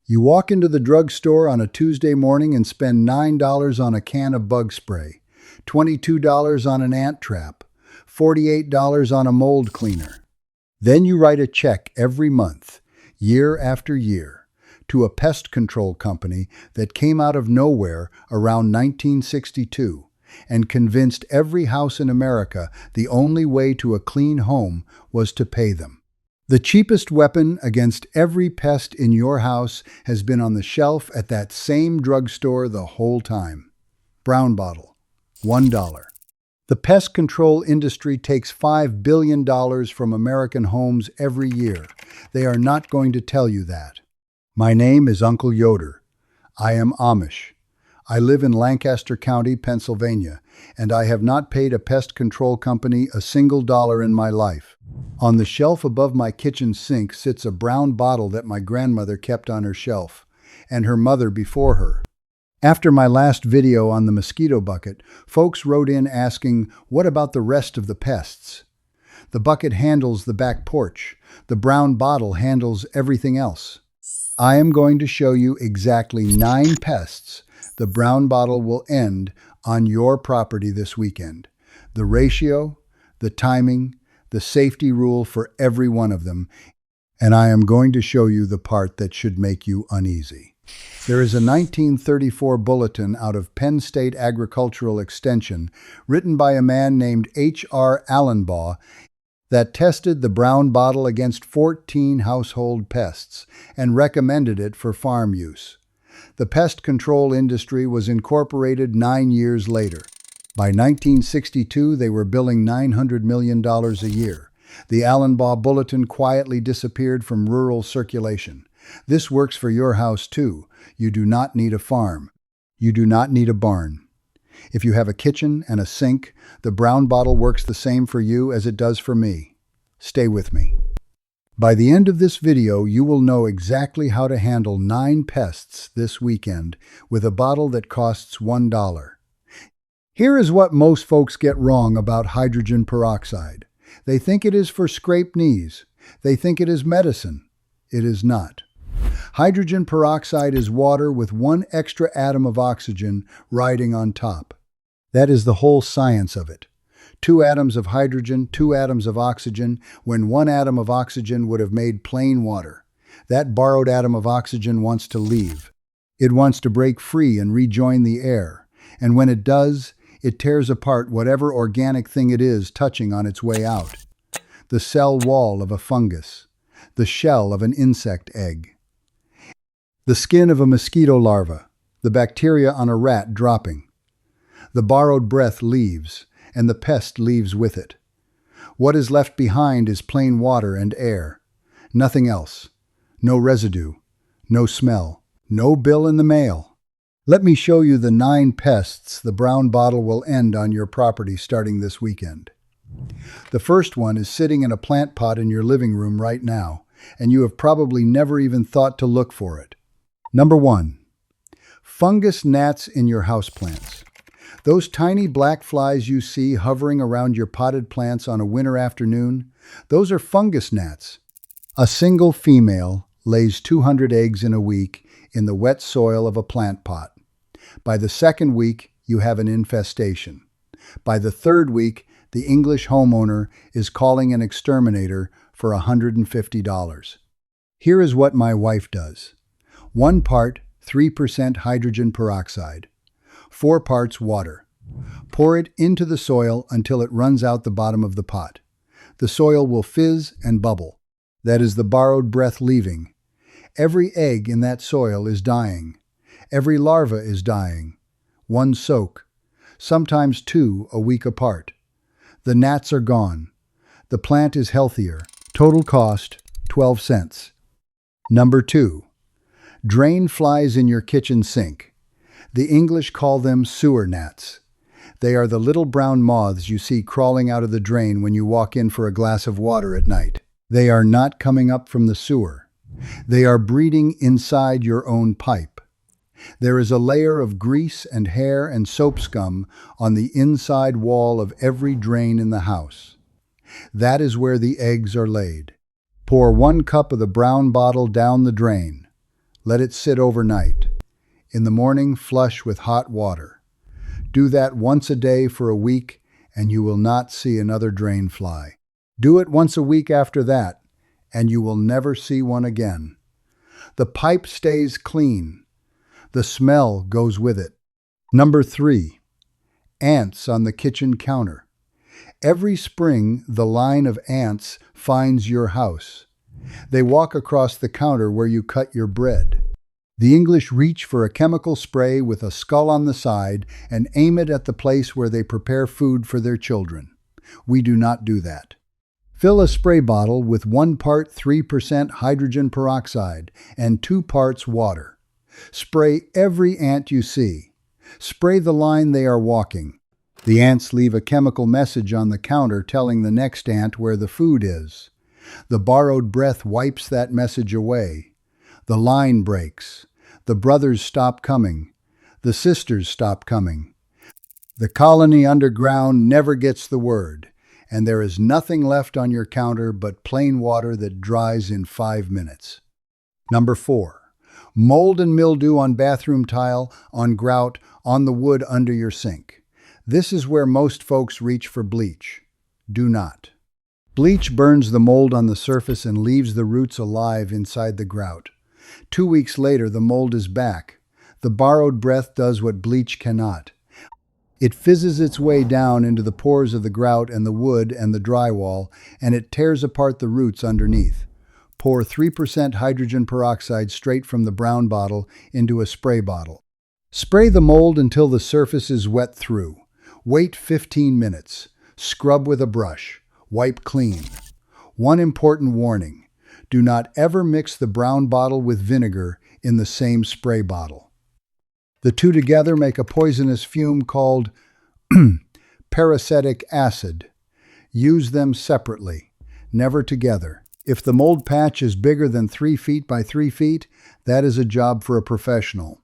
You walk into the drugstore on a Tuesday morning and spend $9 on a can of bug spray, $22 on an ant trap, $48 on a mold cleaner. Then you write a check every month, year after year, to a pest control company that came out of nowhere around 1962 and convinced every house in America the only way to a clean home was to pay them. The cheapest weapon against every pest in your house has been on the shelf at that same drugstore the whole time. Brown bottle, $1. The pest control industry takes $5 billion from American homes every year. They are not going to tell you that. My name is Uncle Yoder. I am Amish. I live in Lancaster County, Pennsylvania, and I have not paid a pest control company a single dollar in my life. On the shelf above my kitchen sink sits a brown bottle that my grandmother kept on her shelf, and her mother before her. After my last video on the mosquito bucket, folks wrote in asking, what about the rest of the pests? The bucket handles the back porch. The brown bottle handles everything else. I am going to show you exactly 9 pests the brown bottle will end on your property this weekend. The ratio, the timing, the safety rule for every one of them, and I am going to show you the part that should make you uneasy. There is a 1934 bulletin out of Penn State Agricultural Extension written by a man named H-R Allenbaugh that tested the brown bottle against 14 household pests and recommended it for farm use. The pest control industry was incorporated 9 years later. By 1962, they were billing $900 million a year. The Allenbaugh Bulletin quietly disappeared from rural circulation. This works for your house too. You do not need a farm. You do not need a barn. If you have a kitchen and a sink, the brown bottle works the same for you as it does for me. Stay with me. By the end of this video, you will know exactly how to handle 9 pests this weekend with a bottle that costs $1. Here is what most folks get wrong about hydrogen peroxide. They think it is for scraped knees. They think it is medicine. It is not. Hydrogen peroxide is water with 1 extra atom of oxygen riding on top. That is the whole science of it. 2 atoms of hydrogen, 2 atoms of oxygen, when 1 atom of oxygen would have made plain water. That borrowed atom of oxygen wants to leave. It wants to break free and rejoin the air. And when it does, it tears apart whatever organic thing it is touching on its way out. The cell wall of a fungus, the shell of an insect egg, the skin of a mosquito larva, the bacteria on a rat dropping. The borrowed breath leaves, and the pest leaves with it. What is left behind is plain water and air. Nothing else. No residue. No smell. No bill in the mail. Let me show you the 9 pests the brown bottle will end on your property starting this weekend. The first one is sitting in a plant pot in your living room right now, and you have probably never even thought to look for it. Number 1. Fungus gnats in your houseplants. Those tiny black flies you see hovering around your potted plants on a winter afternoon, those are fungus gnats. A single female lays 200 eggs in a week in the wet soil of a plant pot. By the 2nd week, you have an infestation. By the 3rd week, the English homeowner is calling an exterminator for $150. Here is what my wife does. 1 part 3% hydrogen peroxide. 4 parts water. Pour it into the soil until it runs out the bottom of the pot. The soil will fizz and bubble. That is the borrowed breath leaving. Every egg in that soil is dying. Every larva is dying. 1 soak. Sometimes 2 a week apart. The gnats are gone. The plant is healthier. Total cost, 12 cents. Number 2. Drain flies in your kitchen sink. The English call them sewer gnats. They are the little brown moths you see crawling out of the drain when you walk in for a glass of water at night. They are not coming up from the sewer. They are breeding inside your own pipe. There is a layer of grease and hair and soap scum on the inside wall of every drain in the house. That is where the eggs are laid. Pour 1 cup of the brown bottle down the drain. Let it sit overnight. In the morning, flush with hot water. Do that once a day for a week, and you will not see another drain fly. Do it once a week after that, and you will never see one again. The pipe stays clean. The smell goes with it. Number 3. Ants on the kitchen counter. Every spring, the line of ants finds your house. They walk across the counter where you cut your bread. The English reach for a chemical spray with a skull on the side and aim it at the place where they prepare food for their children. We do not do that. Fill a spray bottle with 1 part 3% hydrogen peroxide and 2 parts water. Spray every ant you see. Spray the line they are walking. The ants leave a chemical message on the counter telling the next ant where the food is. The borrowed breath wipes that message away. The line breaks. The brothers stop coming. The sisters stop coming. The colony underground never gets the word, and there is nothing left on your counter but plain water that dries in 5 minutes. Number 4. Mold and mildew on bathroom tile, on grout, on the wood under your sink. This is where most folks reach for bleach. Do not. Bleach burns the mold on the surface and leaves the roots alive inside the grout. 2 weeks later, the mold is back. The borrowed breath does what bleach cannot. It fizzes its way down into the pores of the grout and the wood and the drywall, and it tears apart the roots underneath. Pour 3% hydrogen peroxide straight from the brown bottle into a spray bottle. Spray the mold until the surface is wet through. Wait 15 minutes. Scrub with a brush. Wipe clean. One important warning. Do not ever mix the brown bottle with vinegar in the same spray bottle. The two together make a poisonous fume called peracetic acid. Use them separately, never together. If the mold patch is bigger than 3 feet by 3 feet, that is a job for a professional.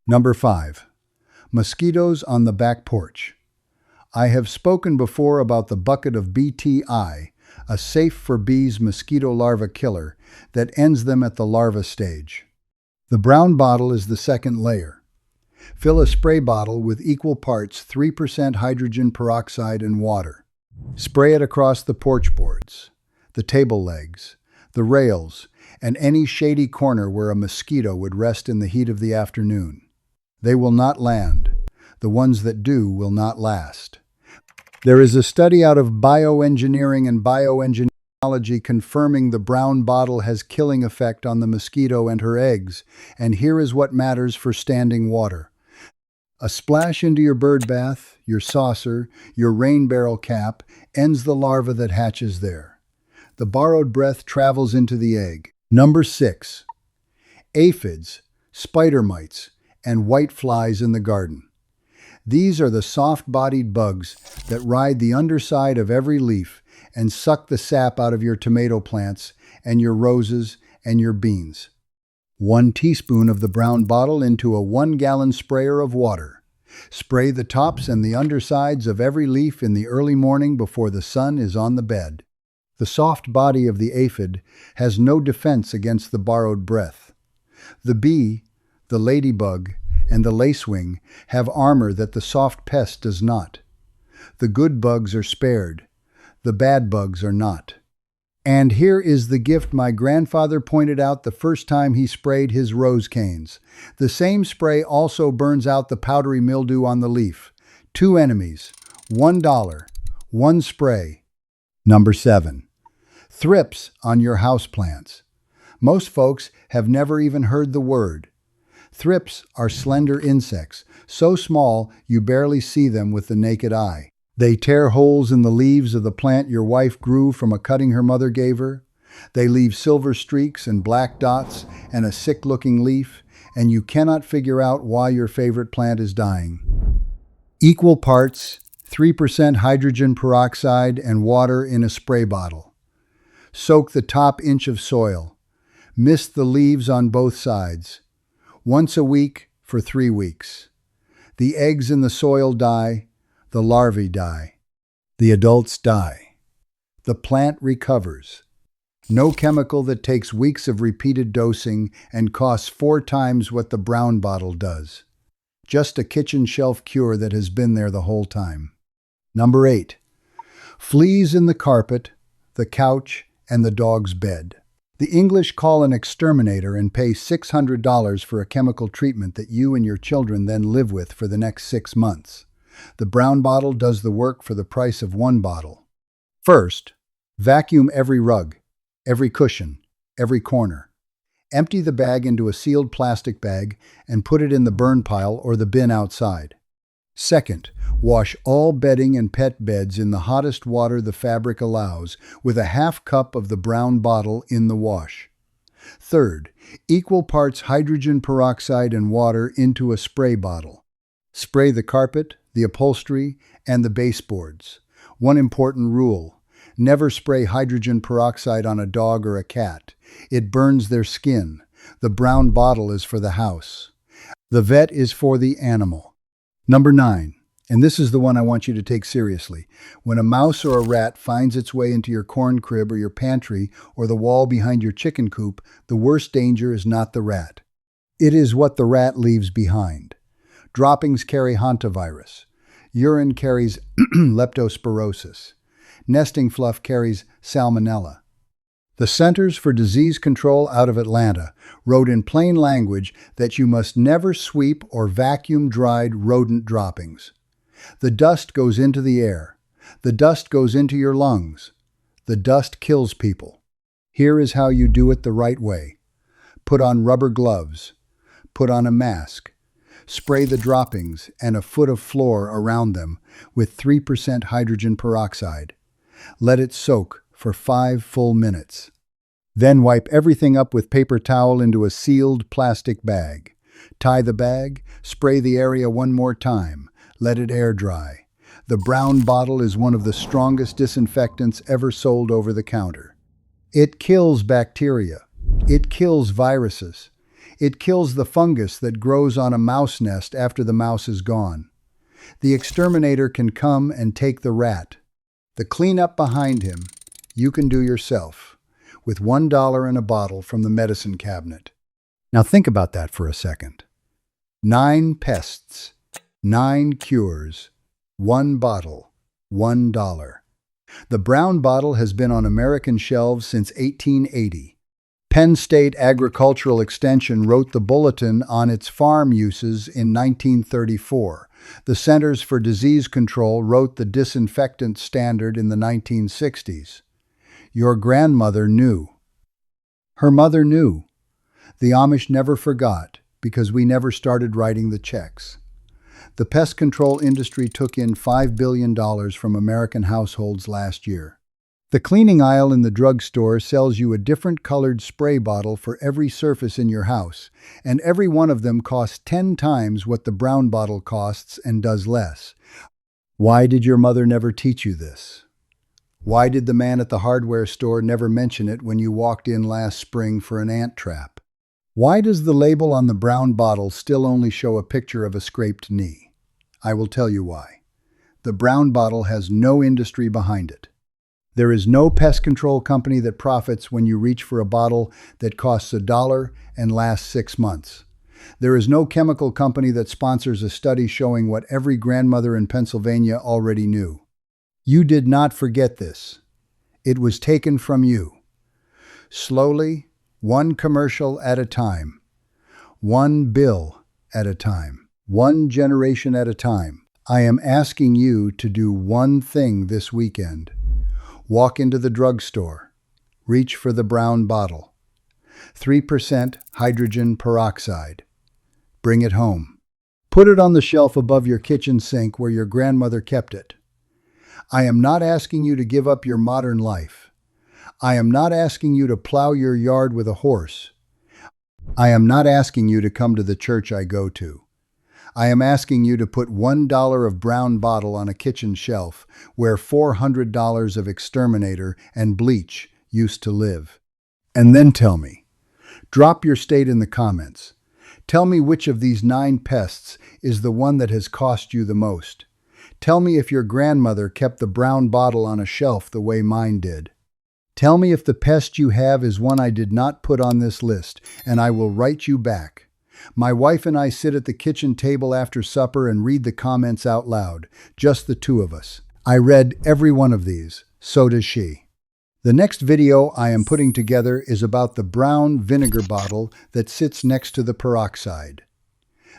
Number 5. Mosquitoes on the back porch. I have spoken before about the bucket of BTI, a safe for bees mosquito larva killer that ends them at the larva stage. The brown bottle is the second layer. Fill a spray bottle with equal parts 3% hydrogen peroxide and water. Spray it across the porch boards, the table legs, the rails, and any shady corner where a mosquito would rest in the heat of the afternoon. They will not land. The ones that do will not last. There is a study out of bioengineering and bioengineering confirming the brown bottle has killing effect on the mosquito and her eggs, and here is what matters for standing water. A splash into your bird bath, your saucer, your rain barrel cap ends the larva that hatches there. The borrowed breath travels into the egg. Number 6. Aphids, spider mites, and white flies in the garden. These are the soft-bodied bugs that ride the underside of every leaf and suck the sap out of your tomato plants and your roses and your beans. 1 teaspoon of the brown bottle into a 1-gallon sprayer of water. Spray the tops and the undersides of every leaf in the early morning before the sun is on the bed. The soft body of the aphid has no defense against the borrowed breath. The bee, the ladybug, and the lacewing have armor that the soft pest does not. The good bugs are spared. The bad bugs are not. And here is the gift my grandfather pointed out the first time he sprayed his rose canes. The same spray also burns out the powdery mildew on the leaf. 2 enemies, $1, 1 spray. Number 7. Thrips on your houseplants. Most folks have never even heard the word. Thrips are slender insects, so small you barely see them with the naked eye. They tear holes in the leaves of the plant your wife grew from a cutting her mother gave her. They leave silver streaks and black dots and a sick-looking leaf, and you cannot figure out why your favorite plant is dying. Equal parts, 3% hydrogen peroxide and water in a spray bottle. Soak the top inch of soil. Mist the leaves on both sides. Once a week for 3 weeks. The eggs in the soil die, the larvae die. The adults die. The plant recovers. No chemical that takes weeks of repeated dosing and costs 4 times what the brown bottle does. Just a kitchen shelf cure that has been there the whole time. Number 8. Fleas in the carpet, the couch, and the dog's bed. The English call an exterminator and pay $600 for a chemical treatment that you and your children then live with for the next 6 months. The brown bottle does the work for the price of 1 bottle. First, vacuum every rug, every cushion, every corner. Empty the bag into a sealed plastic bag and put it in the burn pile or the bin outside. Second, wash all bedding and pet beds in the hottest water the fabric allows with a half cup of the brown bottle in the wash. Third, equal parts hydrogen peroxide and water into a spray bottle. Spray the carpet, the upholstery, and the baseboards. One important rule: never spray hydrogen peroxide on a dog or a cat. It burns their skin. The brown bottle is for the house. The vet is for the animal. Number 9, and this is the one I want you to take seriously. When a mouse or a rat finds its way into your corn crib or your pantry or the wall behind your chicken coop, the worst danger is not the rat. It is what the rat leaves behind. Droppings carry hantavirus. Urine carries leptospirosis. Nesting fluff carries salmonella. The Centers for Disease Control out of Atlanta wrote in plain language that you must never sweep or vacuum dried rodent droppings. The dust goes into the air. The dust goes into your lungs. The dust kills people. Here is how you do it the right way. Put on rubber gloves. Put on a mask. Spray the droppings and a foot of floor around them with 3% hydrogen peroxide. Let it soak for 5 full minutes. Then wipe everything up with paper towel into a sealed plastic bag. Tie the bag, spray the area 1 more time, let it air dry. The brown bottle is one of the strongest disinfectants ever sold over the counter. It kills bacteria. It kills viruses. It kills the fungus that grows on a mouse nest after the mouse is gone. The exterminator can come and take the rat. The cleanup behind him, you can do yourself, with $1 in a bottle from the medicine cabinet. Now think about that for a second. 9 pests, 9 cures, 1 bottle, $1. The brown bottle has been on American shelves since 1880. Penn State Agricultural Extension wrote the bulletin on its farm uses in 1934. The Centers for Disease Control wrote the disinfectant standard in the 1960s. Your grandmother knew. Her mother knew. The Amish never forgot because we never started writing the checks. The pest control industry took in $5 billion from American households last year. The cleaning aisle in the drugstore sells you a different colored spray bottle for every surface in your house, and every one of them costs 10 times what the brown bottle costs and does less. Why did your mother never teach you this? Why did the man at the hardware store never mention it when you walked in last spring for an ant trap? Why does the label on the brown bottle still only show a picture of a scraped knee? I will tell you why. The brown bottle has no industry behind it. There is no pest control company that profits when you reach for a bottle that costs $1 and lasts 6 months. There is no chemical company that sponsors a study showing what every grandmother in Pennsylvania already knew. You did not forget this. It was taken from you. Slowly, 1 commercial at a time, 1 bill at a time, 1 generation at a time. I am asking you to do one thing this weekend. Walk into the drugstore. Reach for the brown bottle. 3% hydrogen peroxide. Bring it home. Put it on the shelf above your kitchen sink where your grandmother kept it. I am not asking you to give up your modern life. I am not asking you to plow your yard with a horse. I am not asking you to come to the church I go to. I am asking you to put $1 of brown bottle on a kitchen shelf where $400 of exterminator and bleach used to live. And then tell me. Drop your state in the comments. Tell me which of these 9 pests is the one that has cost you the most. Tell me if your grandmother kept the brown bottle on a shelf the way mine did. Tell me if the pest you have is one I did not put on this list, and I will write you back. My wife and I sit at the kitchen table after supper and read the comments out loud, just the two of us. I read every one of these, so does she. The next video I am putting together is about the brown vinegar bottle that sits next to the peroxide.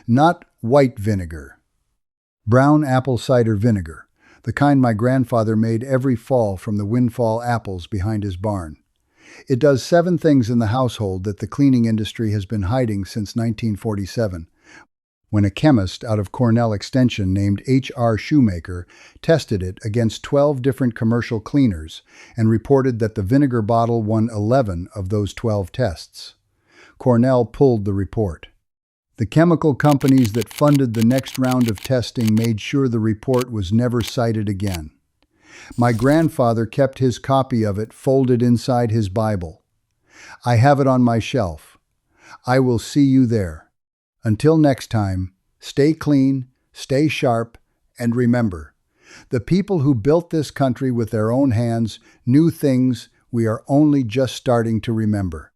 Not white vinegar. Brown apple cider vinegar, the kind my grandfather made every fall from the windfall apples behind his barn. It does 7 things in the household that the cleaning industry has been hiding since 1947, when a chemist out of Cornell Extension named H-R Shoemaker tested it against 12 different commercial cleaners and reported that the vinegar bottle won 11 of those 12 tests. Cornell pulled the report. The chemical companies that funded the next round of testing made sure the report was never cited again. My grandfather kept his copy of it folded inside his Bible. I have it on my shelf. I will see you there. Until next time, stay clean, stay sharp, and remember, the people who built this country with their own hands knew things we are only just starting to remember.